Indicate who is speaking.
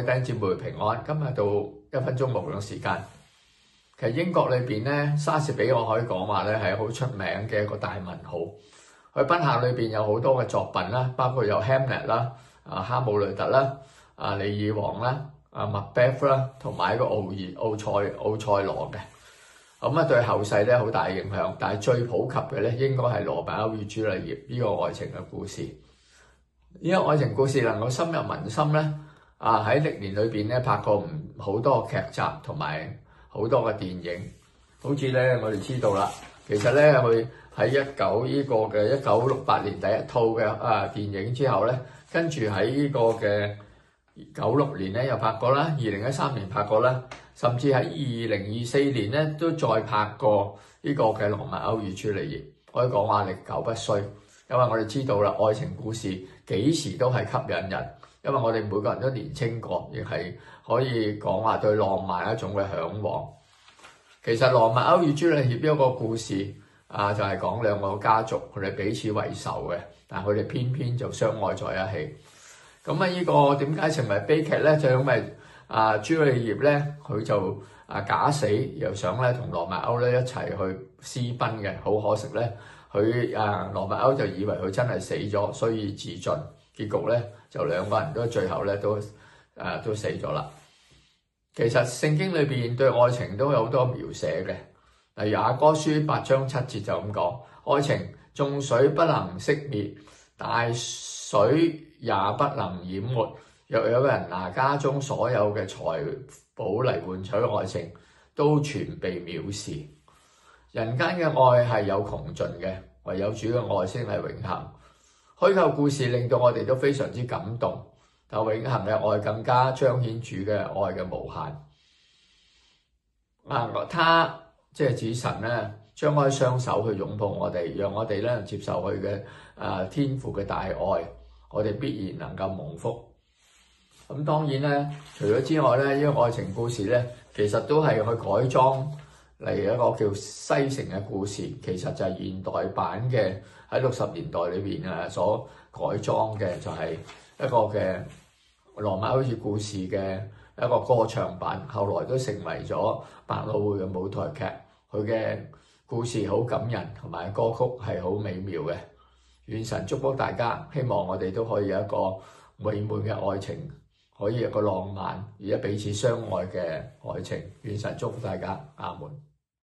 Speaker 1: 弟兄姊妹平安。今日到1分鐘牧養時間。其實英國裏邊咧，莎士比亞可以講話咧係好出名嘅一個大文豪。佢筆下裏邊有好多嘅作品啦，包括有 Hamlet 啦、哈姆雷特啦、李爾王啦、Macbeth 啦，同埋一個奧賽羅嘅。咁對後世咧好大嘅影響。但係最普及嘅咧，應該係羅密歐與朱麗葉呢個愛情嘅故事。呢個愛情故事能夠深入民心咧，喺歷年裏邊咧拍過好多劇集同埋好多嘅電影。好似咧我哋知道啦，其實咧佢喺1968年第一套嘅電影之後咧，跟住喺呢個嘅96年咧又拍過啦，2013年拍過啦，甚至喺2024年咧都再拍過呢個嘅羅密歐與朱麗葉。可以講話歷久不衰，因為我哋知道啦，愛情故事幾時都係吸引人，因為我哋每個人都年青過，亦係可以講話對浪漫一種嘅嚮往。其實羅密歐與朱麗葉一個故事就係講兩個家族佢哋彼此為仇嘅，但係佢哋偏偏就相愛在一起。咁呢個點解成為悲劇咧？就因為朱麗葉咧佢就假死，又想咧同羅密歐咧一齊去私奔嘅。好可惜咧，佢羅密歐就以為佢真係死咗，所以自盡。結局咧就兩個人都最後咧都死咗啦。其實聖經裏邊對愛情都有好多描寫嘅，例如雅歌書8章7節就咁講：愛情眾水不能熄滅，大水也不能淹沒。若有人拿家中所有嘅財寶嚟換取愛情，都全被藐視。人間嘅愛係有窮盡嘅，唯有主嘅愛先係永恆。虛構故事令到我哋都非常之感動，但永恆嘅愛更加彰顯主嘅愛嘅無限。他即係指神咧，張開雙手去擁抱我哋，讓我哋咧接受佢嘅天父嘅大愛，我哋必然能夠蒙福。咁當然咧，除咗之外咧，呢個愛情故事咧，其實都係去改裝嚟一個叫西城嘅故事，其實就係現代版嘅喺60年代裏邊所改裝嘅，就係一個嘅羅密歐故事嘅一個歌唱版，後來都成為咗百老匯嘅舞台劇。佢嘅故事好感人，同埋歌曲係好美妙嘅。願神祝福大家，希望我哋都可以有一個美滿嘅愛情，可以有一個浪漫而且彼此相愛嘅愛情。願神祝福大家，阿門。